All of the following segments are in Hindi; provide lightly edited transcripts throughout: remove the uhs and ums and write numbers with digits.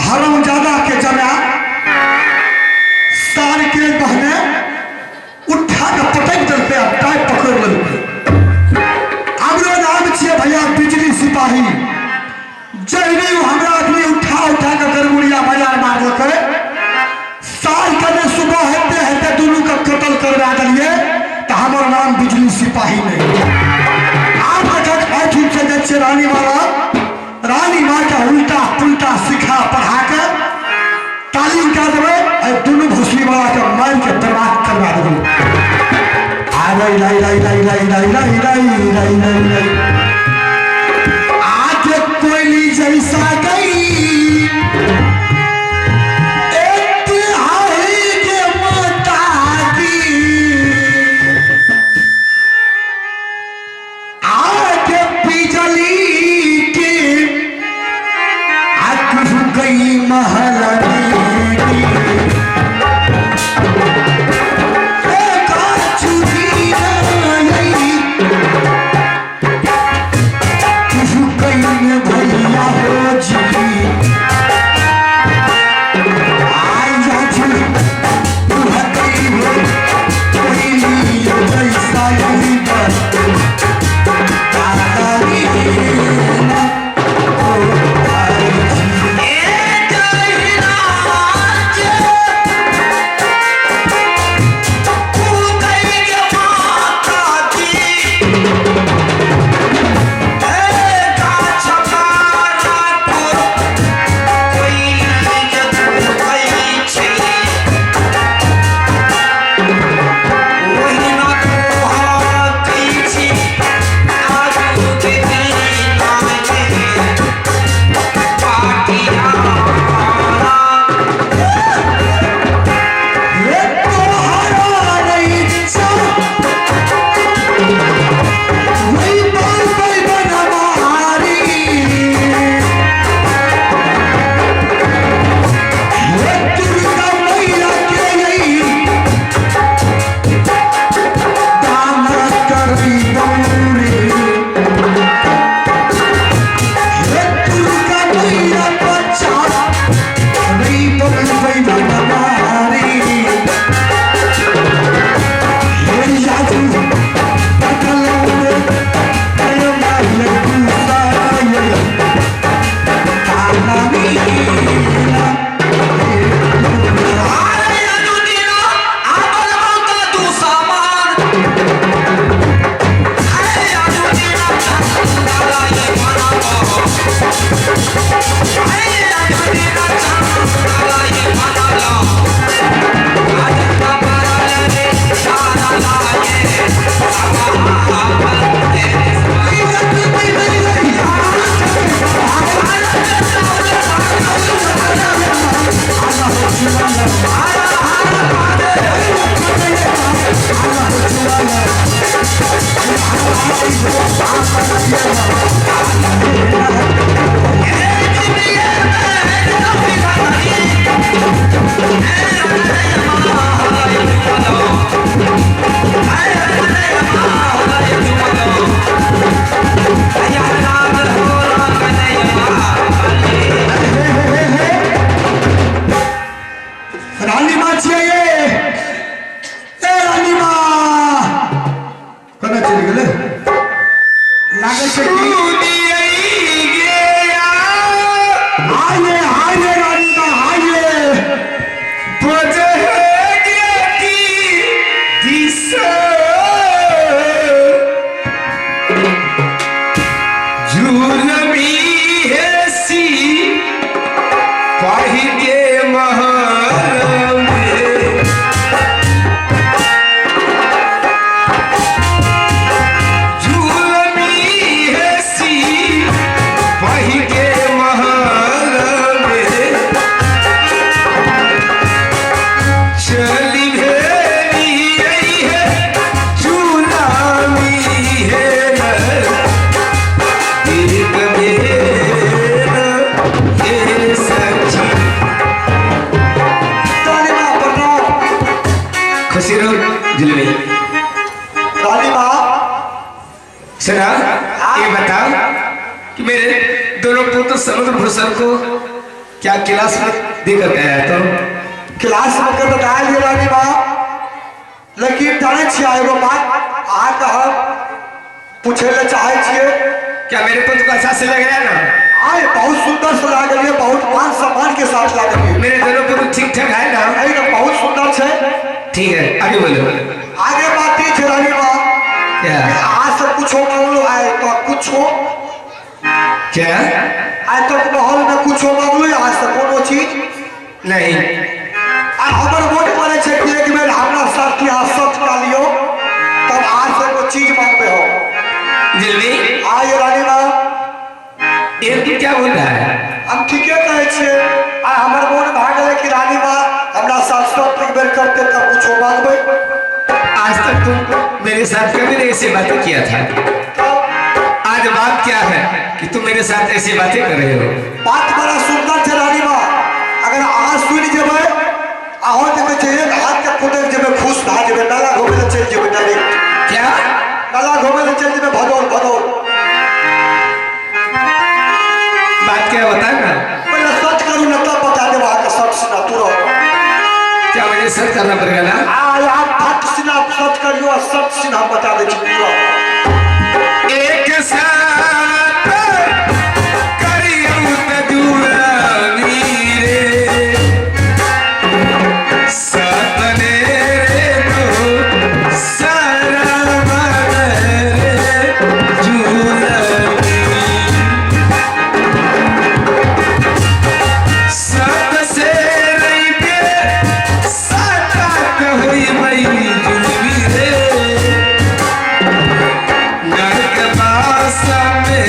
हरामजादा के जमा सार के बहने उठा के पटक देलके आ टाइप पकड़ लेलके। हमरो नाम छिए भैया बिजली सिपाही। जहनी हमरा आदमी उठा के गरगुड़िया बाजार मार देलके। साल के सुबह हेते हेते दुनू के कत्ल करवा दिलिए तो हमार नाम बिजली सिपाही नहीं। आप ठीक से जाइए रानी माँ का उल्टा पुल्टा सिखा पढ़ा के तालीम कर देवे। दोनों भोसली वाला के मार के बर्बाद करवा देवे। आज कोयली जैसा गई सना ये बताओ कि मेरे दोनों पुत्र समुद्र भूषण को क्या क्लास में देकर के आया तो क्लास में कर बताया ये रानी बा, लेकिन जाने छिया एगो बात आ कहा पूछे ले चाहे छिए। क्या मेरे पुत्र को अच्छा से लग रहा है ना? आए बहुत सुंदर से लाग रही है, बहुत मान सम्मान के साथ लाग रही है। मेरे दोनों पुत्र ठीक ठाक है ना? एकदम बहुत सुंदर छे। ठीक है, आगे बोलो। आगे बात ये छे रानी बा, क्या आज से कुछ हो मांगलो आए तो कुछ हो, क्या आज तक माहौल में कुछ हो मांगलो आज तक कोनो चीज नहीं? हमर वोट माने छे कि एक बेर हमरा साथ की सच का लियो तब आज से कोई चीज मांगबे हो। जल्दी आए रानी बा, ये तू क्या बोल रहा है? हम ठीके कहे छे। आ हमर वोट भाग गए कि रानी बा हमरा साथ सच एक बेर करते तब कुछ हो मांगबे। आज तक तुम मेरे साथ कभी नहीं ऐसी बातें किया था, आज बात क्या है कि तुम मेरे साथ ऐसी बातें कर रहे हो? बात बड़ा सुंदर छे रानी बा, अगर आज सुन जेबे आहो देखे छे एक हाथ के खुदे जेबे खुश भा जेबे, नाला घोबे ले चल जेबे डायरेक्ट। क्या नाला घोबे ले चल जेबे भदौर भदौर। बात क्या बता ना? पहले सच करू न तब बता देबा के सच सुना तुरंत। क्या मुझे सच करना पड़ेगा ना? आप फट सिना सच करियो और सच सिना बता दे छी पूरा। एक साथ करियो तजुरानी रे, सपने रे तो सारा बदले जुलानी, सत से रही पे साता कहुई मई जुलमी रे, नरक बासा में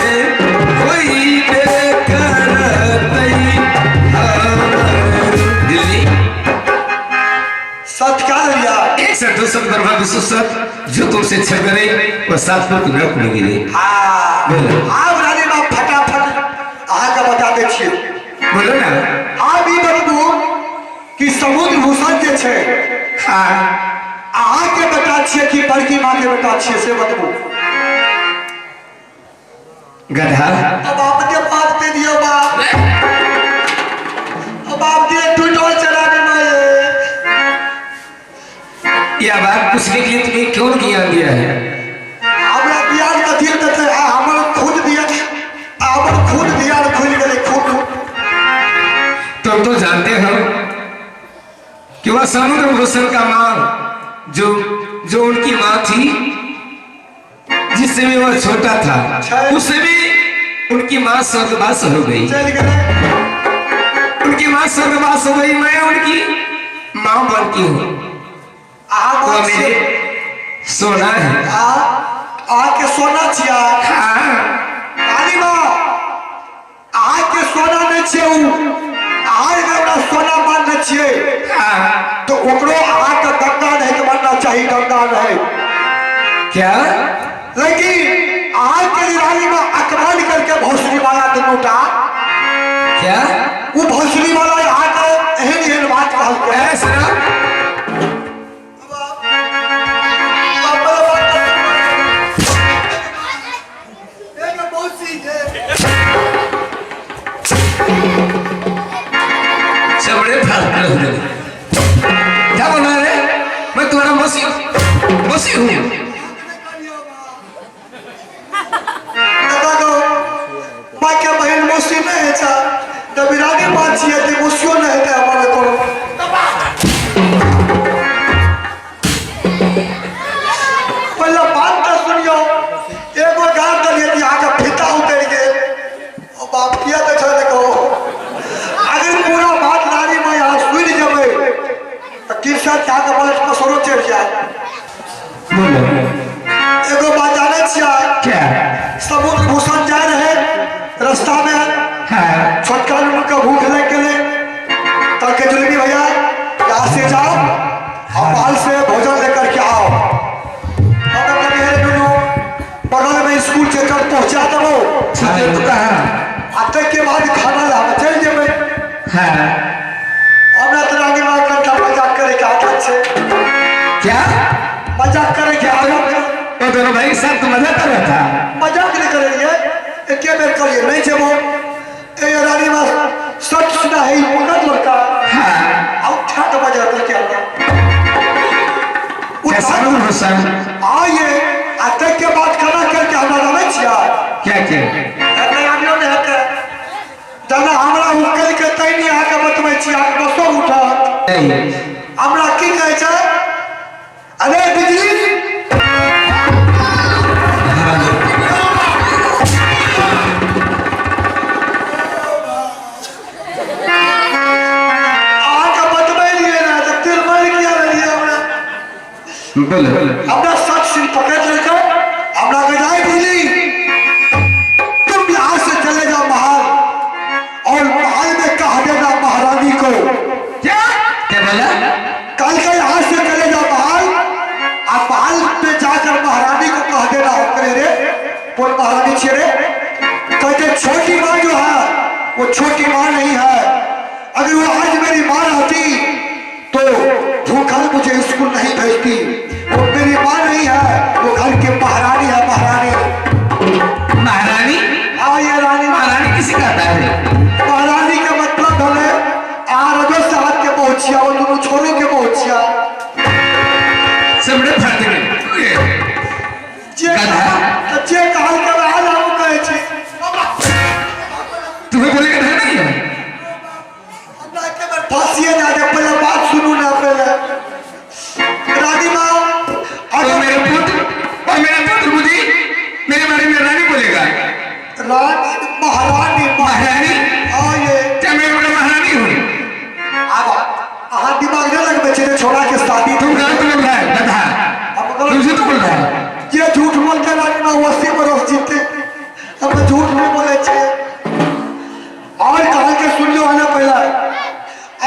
कोई बेकरतई दिल्ली। सच का लिया एक सत दो सत बर्बाद विश्व सत जो तुमसे छल करे वो सात पर तुम्हें अपनी गिरे। हां बोलो आप रानी बा फटाफट आहा का बता दे छी। बोलो ना। आप ई बतबू कि समुद्र भूषण जे छे हाँ आहा के बता छिए कि बड़की मां के बता छिए से बतबू। गधा अब आप के बात पे दियो बाप, अब आप के टूटो चलाने में यह बात पूछने के लिए तुम्हें क्यों ज्ञान दिया है? हमरा बियाज कथी देते हमर खुद दिया, हमर खुद दिया खुल गेले खुद। तुम तो जानते हो कि वह समुद्र भूषण का मां जो उनकी मां थी जिससे भी वह छोटा था, उससे भी उनकी मां स्वर्गवास हो गई। चल गए उनकी मां स्वर्गवास हो गई, मैं उनकी मां बनती हूँ। वो मेरे सोना है। आके सोना छिया। हाँ रानी मां आके सोना नहीं छिए, आज हमरा सोना मान छिए हाँ तो ओकरो आके गंगा नहीं के मानना चाहिए, गंगा नहीं। क्या लेकिन आज के रानी मां अकमान करके भोसड़ी वाला दुनूटा क्या वो भोसड़ी वाला आके एहन एहन बात कहल के ऐसा बड़े क्या बोला रे? मैं तुम्हारा मौसी हूँ। माँ के बहन मौसी नहीं है चा, जब रानी बात छिए तो मौसियो नहीं है हमारे को। पहले बात तो सुनियो, एगो गांव दलिए कि आगे फीता उतर के और बाप किया तो चले कहो। अगर पूरा बात रानी में यहाँ सुन जब तो किरसा क्या के बलट को सरो चढ़ जाए। बोलो एगो बात जाने छिया क्या? समुद्र भूषण जाए रहे रास्ता में हाँ छोटका का भूख लग गए तब के जुलमी भैया यहाँ से जाओ और बाल से भोजन लेकर के आओ। बगल में स्कूल चेकर पहुंचा दो आते के बाद खाना ला चल जेबे। हाँ हमरा तो रानी मां का मजाक करे के आदत छे। क्या मजाक करे के आदत छे? तो दोनों भाई साथ मजा कर रहा था। मजाक नहीं करे ये एके बेर करिए नहीं जेबो। ए रानी मां सच सुना साहब आइए अतः के बाद खाना करके हमरा जाने छिया क्या क्या एते आबियो ने हेते जना हमरा उकल के तैनी आके बतबै छिया बसो उठा नहीं हमरा की कहै छै अरे बिजली आके बतबै लिए ना त तेल मार किया रही हमरा बोलो अपना सच सिर पकड़ लेकर अपना गजाई बिजली तुम यहाँ से चले जाओ महल और महल में कह देना महारानी को क्या क्या बोला कल के यहाँ से चले जाओ महल और महल पे जाकर महारानी को कह देना करे रे कौन महारानी छे रे कहते छोटी माँ जो है वो छोटी माँ नहीं है अगर वो आज मेरी माँ रहती तो भूखल मुझे स्कूल नहीं भेजती वो मेरी माँ नहीं है वो घर की महारानी है महारानी महारानी हाँ ये रानी महारानी किसी का आता है महारानी का मतलब है आरजो साहब के पहुंचिया वो दोनों छोरों के पहुंचिया सबड़े फाटे में जे काल के बाद हम कहे छी तुम्हें बोले का नहीं है हमरा के बार फांसिए ना दे पहले बात सुनू ना पहले रानी माँ और मेरे पुत्र और मेरा पुत्र बुद्धि मेरे बारे में रानी बोलेगा रानी महारानी महारानी हाँ ये क्या मैं उनका महारानी हूँ अब हाँ दिमाग न लग बच्चे ने छोड़ा के शादी तुम गलत बोल रहा है गधा तुमसे तो बोल रहा है ये झूठ बोलते रानी माँ 80 बरस जीते अब झूठ नहीं बोले छे और कहा के सुन लो आना पहला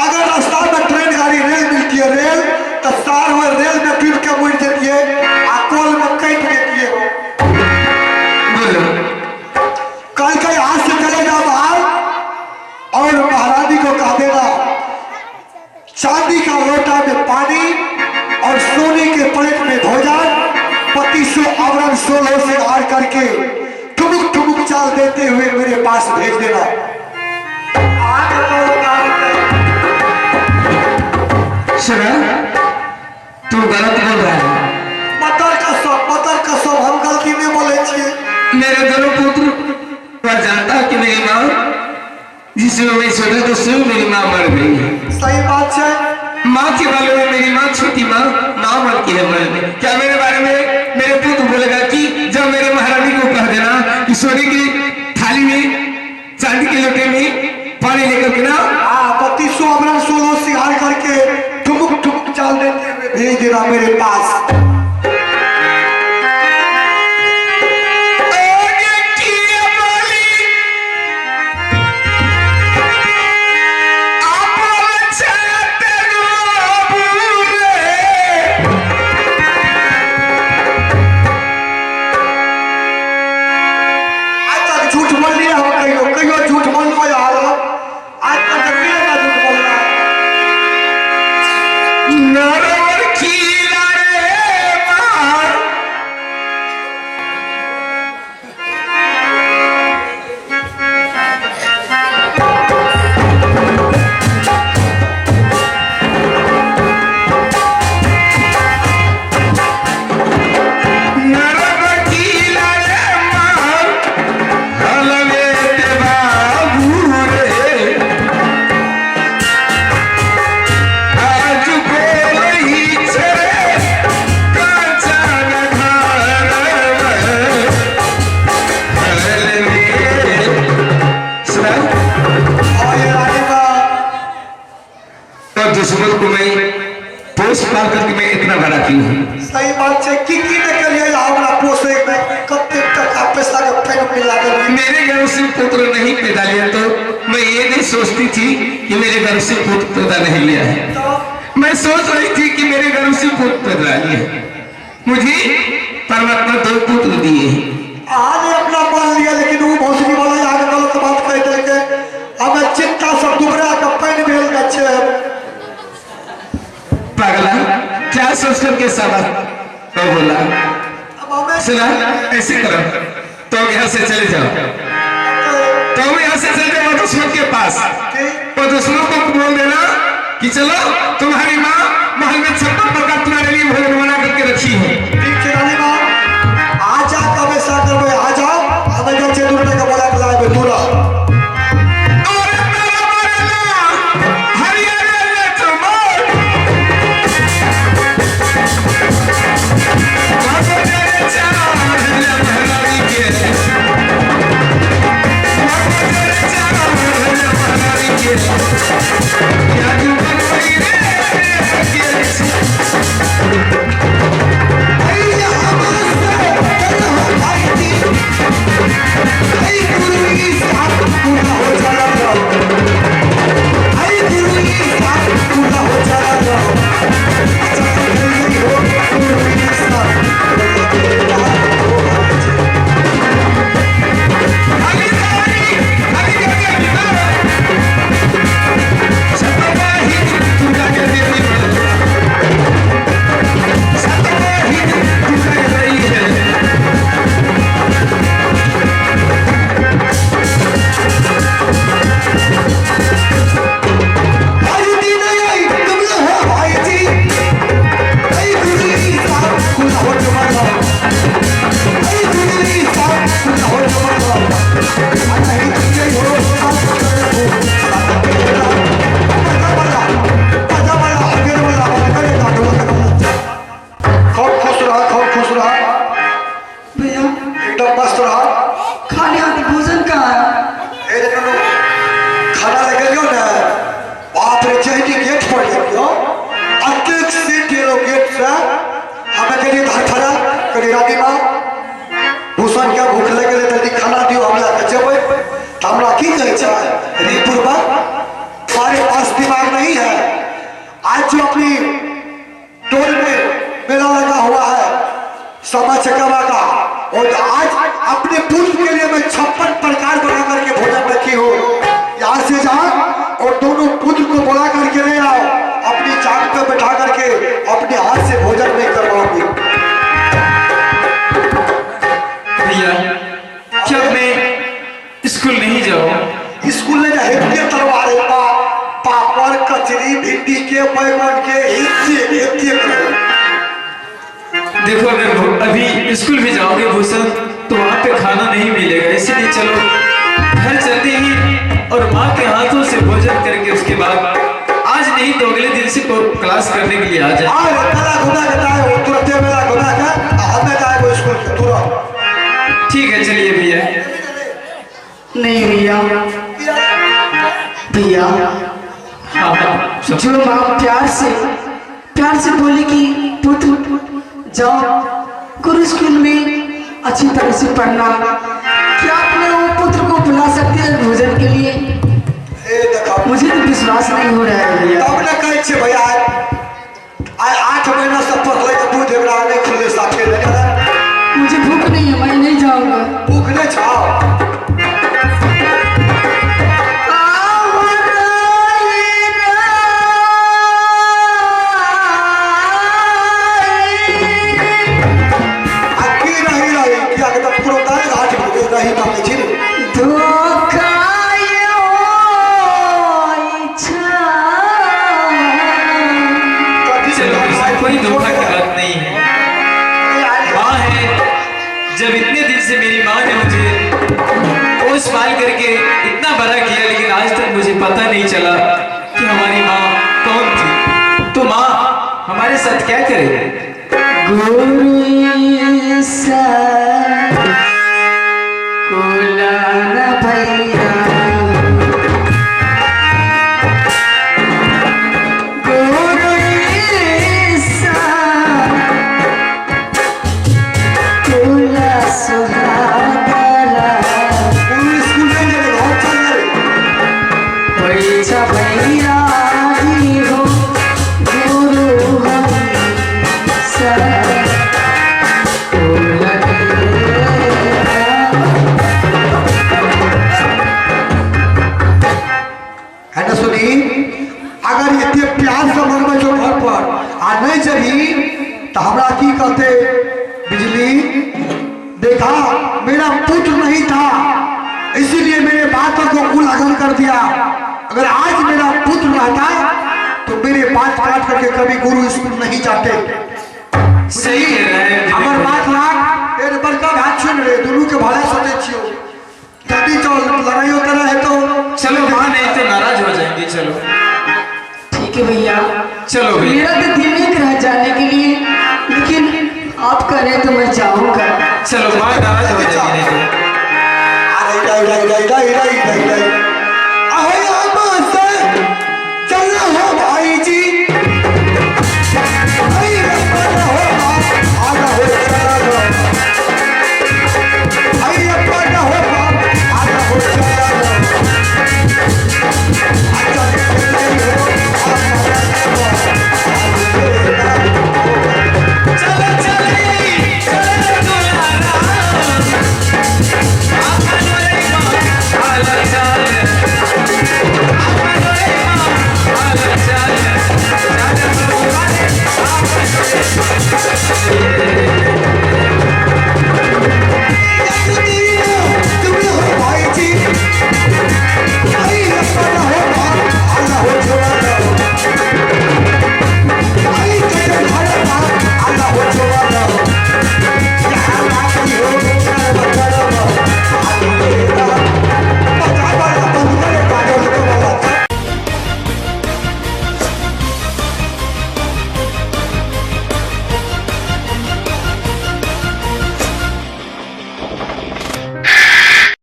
अगर रास्ता में ट्रेन गाड़ी रेल मिलती है रेल तो सार हुए रेल में फिर के मुड़ देती है आकोल में कैट देती है बोलो कल के यहाँ से चले जाओ बाहर और महारानी को कह देना चांदी का लोटा में पानी और सोने के प्लेट में भोजन 2500 आवरण 16 से हार करके ठुमुक ठुमुक चाल देते हुए मेरे पास भेज देना सुना तू गलत बोल रहा है मतर कसम हम गलती में बोले छिए मेरे दोनों पुत्र वह जानता है कि मेरी माँ जिसमें मैं छोटा तो स्वयं मेरी माँ मर गई है सही बात है माँ के बारे में मेरी माँ छोटी माँ मर की है मर गई क्या मेरे बारे में मेरे पुत्र बोलेगा कि जब मेरे महारानी को कह देना कि सोने की थाली में चांदी के लोटे में पानी लेकर के ना 2500 आवरण 16 से हार करके ठुमुक ठुमुक चाल देते हुए भेज देना मेरे पास दुश्मन को मैं पोष पाल करके मैं इतना बड़ा की हूँ सही बात है कि निकलिए हमरा पोसे में कब तक पैसा का फेन मिला दे मेरे घर से पुत्र नहीं पैदा लिया तो मैं ये नहीं सोचती थी कि मेरे घर से पुत्र पैदा नहीं लिया है तो मैं सोच रही थी कि मेरे घर से पुत्र पैदा लिया मुझे परमात्मा 2 पुत्र दिए आज अपना मान लिया लेकिन वो भोसड़ी वाला आगे गलत बात कह देंगे हमें चिंता सब दुबरा का पैन भेल गच्छे पागला क्या सोच करके साला तो बोला सुना ऐसे करो तुम यहाँ से चले जाओ तुम यहाँ से चले जाओ दुश्मन के पास तो दुश्मन को बोल देना कि चलो तुम्हारी माँ महल में 56 प्रकार तुम्हारे लिए भोजन बना करके रखी है देखो ना बाप रे चहटी गेट पर देखो अत्यक सीट ये लोग गेट से हमें कहीं घर खड़ा कहीं रानी माँ भूषण क्या भूख लगे ले तल्ली खाना दियो हमला कचेबे हमला की करे चाहे रिपुरबा हमारे पास दिमाग नहीं है आज जो अपनी टोल में मेला लगा हुआ है समा चकवा का और आज अपने पुत्र के लिए मैं 56 प्रकार बना करके भोजन रखी हूँ यहाँ से जा और दोनों पुत्र को बुला करके ले आओ अपनी जान पे बैठा करके अपने हाथ से भोजन नहीं करवाओगे भैया क्या मैं स्कूल नहीं जाऊँ स्कूल में हेत्य तलवार पापड़ कचरी भिंडी के बैगन के हेत्य करो देखो अगर अभी स्कूल भी जाओगे भूषण तो वहाँ पे खाना नहीं मिलेगा इसलिए चलो घर चलते ही और माँ के हाथों से भोजन करके उसके बाद आज नहीं तो अगले दिन से क्लास करने के लिए आ जाए ठीक है चलिए भैया नहीं भैया भैया हाँ जो माँ प्यार से बोली कि पुत्र जाओ गुरु स्कूल में अच्छी तरह से पढ़ना क्या अपने वो पुत्र को बुला सकते हैं भोजन के लिए मुझे तो विश्वास नहीं हो रहा है भैया तब ना कहे छे भैया आज 8 महीना से पकड़े के दूध एकरा नहीं खुले साथे नहीं मुझे भूख नहीं है मैं नहीं जाऊंगा भूख नहीं छाओ कोई धोखा की बात नहीं है माँ है जब इतने दिन से मेरी माँ ने मुझे पोस पाल करके इतना बड़ा किया लेकिन आज तक मुझे पता नहीं चला कि हमारी माँ कौन थी तो माँ हमारे साथ क्या करे गुरु भैया अगर इतने प्यार से मन जो घर पर आ नहीं चली तो हमरा की कहते बिजली देखा मेरा पुत्र नहीं था इसीलिए मेरे बातों को उल्लंघन कर दिया अगर आज मेरा पुत्र रहता तो मेरे बात काट करके कभी गुरु स्कूल नहीं जाते सही कह रहे हैं हमर बात लाग एक बड़का बात सुन रे दोनों के भला सोचे छियो यदि चल लड़ाई होता है तो चलो माँ नहीं तो नाराज हो जाएंगे चलो ठीक है भैया चलो भैया मेरा तो दिल नहीं रह जाने के लिए लेकिन आप करें तो मैं जाऊंगा चलो माँ नाराज हो जाएगी नहीं तो अरे